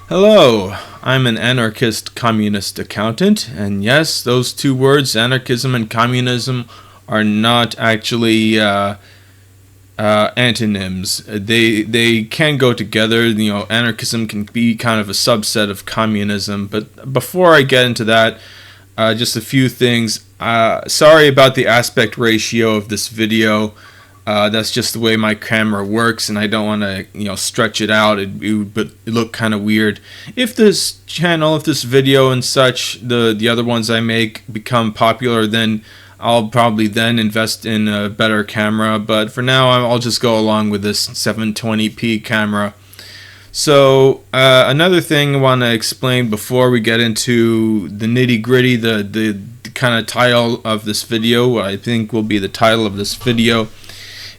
Hello, I'm an anarchist communist accountant, and yes, those two words, anarchism and communism, are not actually antonyms. They can go together. Anarchism can be kind of a subset of communism. But before I get into that, just a few things. Sorry about the aspect ratio of this video. That's just the way my camera works, and I don't want to, stretch it out. It would look kind of weird. If this channel, if this video and such, the other ones I make become popular, then I'll probably then invest in a better camera. But for now, I'll just go along with this 720p camera. So another thing I want to explain before we get into the nitty-gritty, the kind of title of this video, what I think will be the title of this video,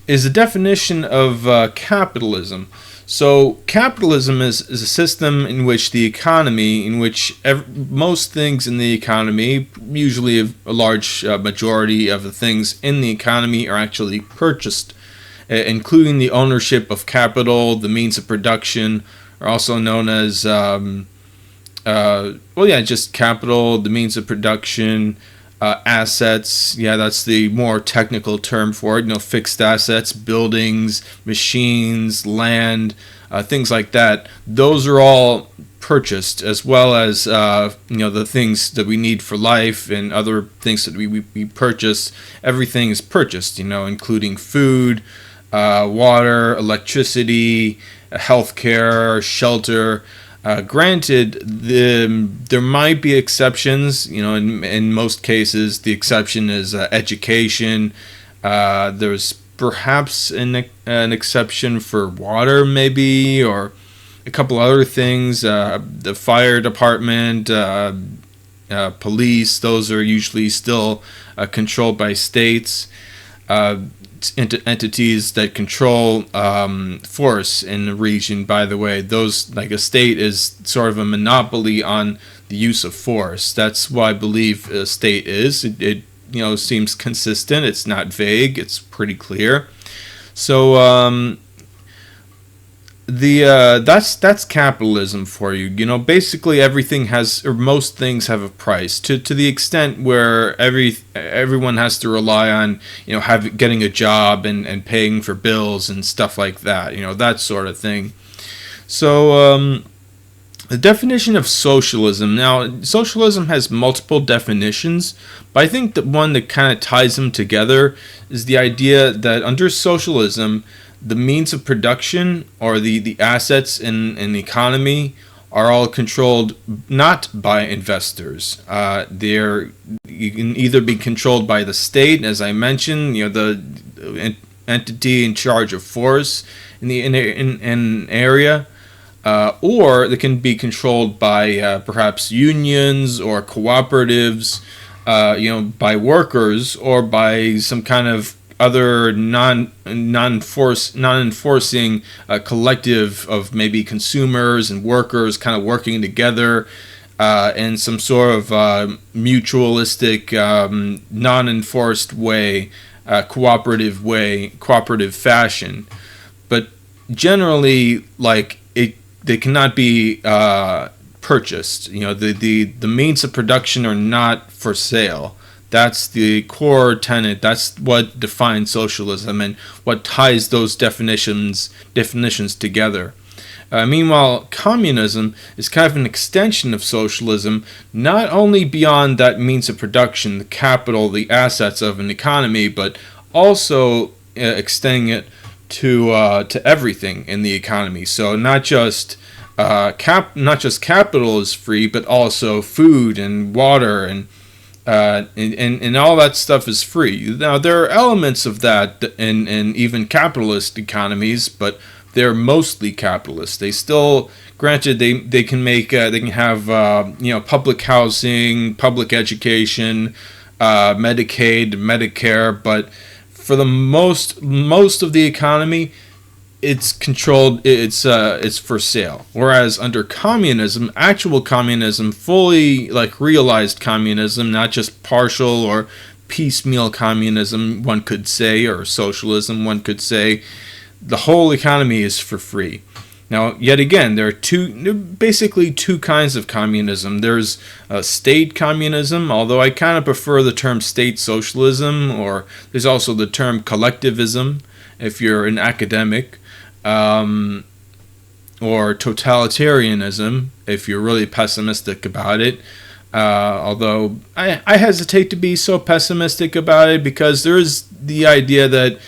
is the definition of capitalism. So capitalism is a system in which the economy, in which most things in the economy, usually a large majority of the things in the economy, are actually purchased, including the ownership of capital, the means of production, are also known as, just capital, the means of production, assets. Yeah, that's the more technical term for it. Fixed assets, buildings, machines, land, things like that. Those are all purchased, as well as the things that we need for life and other things that we purchase. Everything is purchased, including food, water, electricity, healthcare, shelter. Granted, there might be exceptions. In most cases, the exception is education. There's perhaps an exception for water, maybe, or a couple other things. The fire department, police, those are usually still controlled by states. Entities that control force in the region, by the way. Those, like a state, is sort of a monopoly on the use of force. That's what I believe a state is. It seems consistent. It's not vague. It's pretty clear. So that's capitalism for you. Basically everything has, or most things have, a price, to the extent where everyone has to rely on getting a job and paying for bills and stuff like that, that sort of thing. So the definition of socialism. Now, socialism has multiple definitions, but I think that one that kind of ties them together is the idea that under socialism, the means of production, or the assets in the economy, are all controlled not by investors. You can either be controlled by the state, as I mentioned, the entity in charge of force in an area, or they can be controlled by perhaps unions or cooperatives, by workers, or by some kind of other non-enforcing collective of maybe consumers and workers kind of working together in some sort of mutualistic, non-enforced way, cooperative fashion. But generally, they cannot be purchased. The means of production are not for sale. That's the core tenet. That's what defines socialism and what ties those definitions together. Meanwhile, communism is kind of an extension of socialism, not only beyond that means of production, the capital, the assets of an economy, but also extending it to everything in the economy. So not just capital is free, but also food and water and all that stuff is free. Now, there are elements of that in even capitalist economies, but they're mostly capitalist. They still, granted, they can have public housing, public education, Medicaid, Medicare, but for the most of the economy, it's controlled. It's for sale. Whereas under communism, actual communism, fully realized communism, not just partial or piecemeal communism, one could say, or socialism, one could say, the whole economy is for free. Now, yet again, there are basically two kinds of communism. There's state communism, although I kind of prefer the term state socialism, or there's also the term collectivism if you're an academic, or totalitarianism if you're really pessimistic about it. Although I hesitate to be so pessimistic about it, because there is the idea that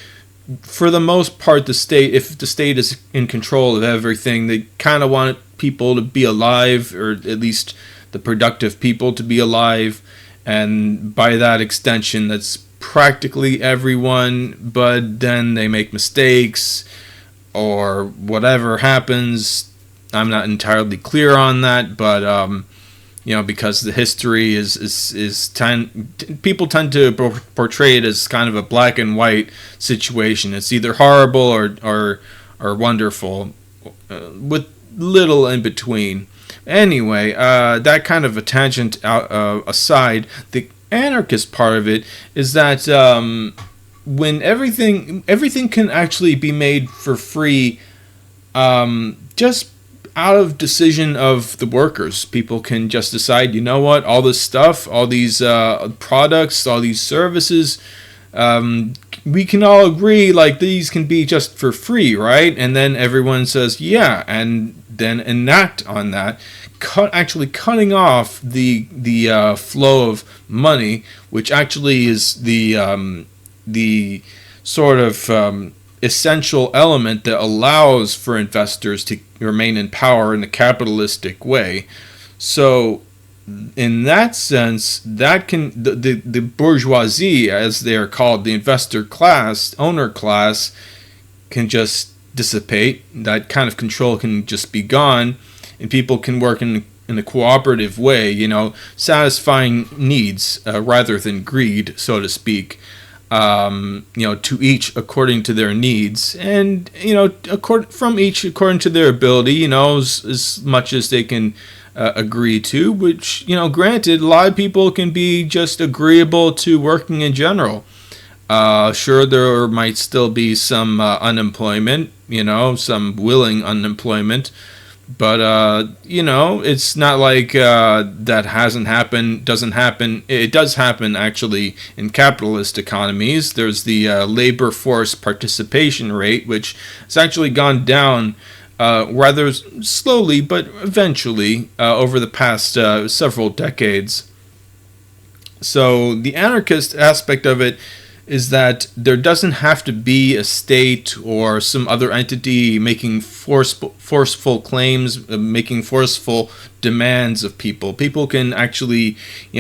for the most part, if the state is in control of everything, they kind of want people to be alive, or at least the productive people to be alive. And by that extension, that's practically everyone, but then they make mistakes or whatever happens. I'm not entirely clear on that, but because the history people tend to portray it as kind of a black and white situation. It's either horrible or wonderful, with little in between. Anyway, that kind of a tangent aside, the anarchist part of it is that when everything can actually be made for free, just out of decision of the workers. People can just decide, you know what, all this stuff, all these products, all these services, we can all agree like these can be just for free, right? And then everyone says yeah, and then enact on that, actually cutting off the flow of money, which actually is the sort of essential element that allows for investors to remain in power in a capitalistic way. So in that sense, that can the bourgeoisie, as they are called, the investor class, owner class, can just dissipate. That kind of control can just be gone, and people can work in a cooperative way, satisfying needs rather than greed, so to speak. To each according to their needs, and from each according to their ability, as much as they can agree to. Which, granted, a lot of people can be just agreeable to working in general. Sure, there might still be some unemployment, some willing unemployment. But, it's not like that doesn't happen. It does happen, actually, in capitalist economies. There's the labor force participation rate, which has actually gone down rather slowly, but eventually, over the past several decades. So the anarchist aspect of it is that there doesn't have to be a state or some other entity making forceful claims, making forceful demands of people. People can actually,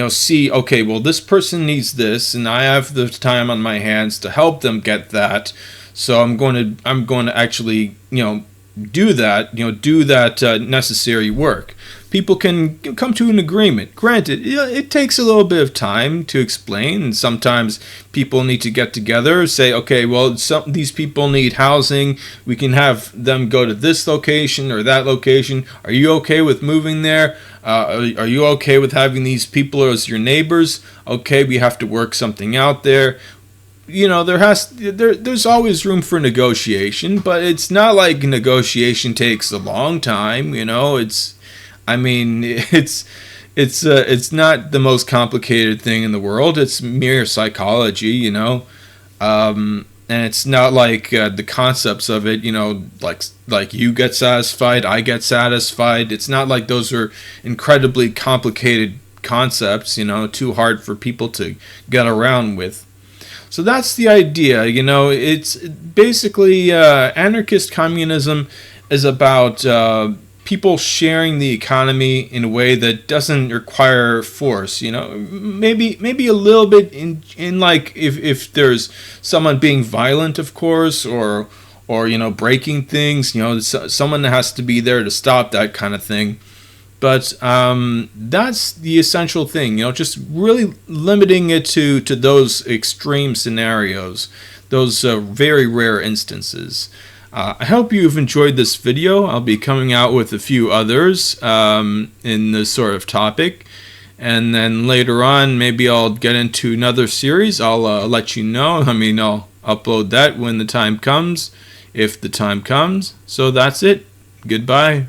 see, okay, well, this person needs this, and I have the time on my hands to help them get that. So I'm going to actually, do that necessary work. People can come to an agreement. Granted, it takes a little bit of time to explain, and sometimes people need to get together, say, okay, well, these people need housing. We can have them go to this location or that location. Are you okay with moving there? Are you okay with having these people as your neighbors? Okay, we have to work something out there. There's always room for negotiation, but it's not like negotiation takes a long time. It's not the most complicated thing in the world. It's mere psychology, and it's not like the concepts of it, like you get satisfied, I get satisfied. It's not like those are incredibly complicated concepts, too hard for people to get around with. So that's the idea, it's basically anarchist communism is about people sharing the economy in a way that doesn't require force. Maybe a little bit in like if there's someone being violent, of course, or breaking things. Someone has to be there to stop that kind of thing. But that's the essential thing, just really limiting it to those extreme scenarios, those very rare instances. I hope you've enjoyed this video. I'll be coming out with a few others in this sort of topic. And then later on, maybe I'll get into another series. I'll let you know. I'll upload that when the time comes, if the time comes. So that's it. Goodbye.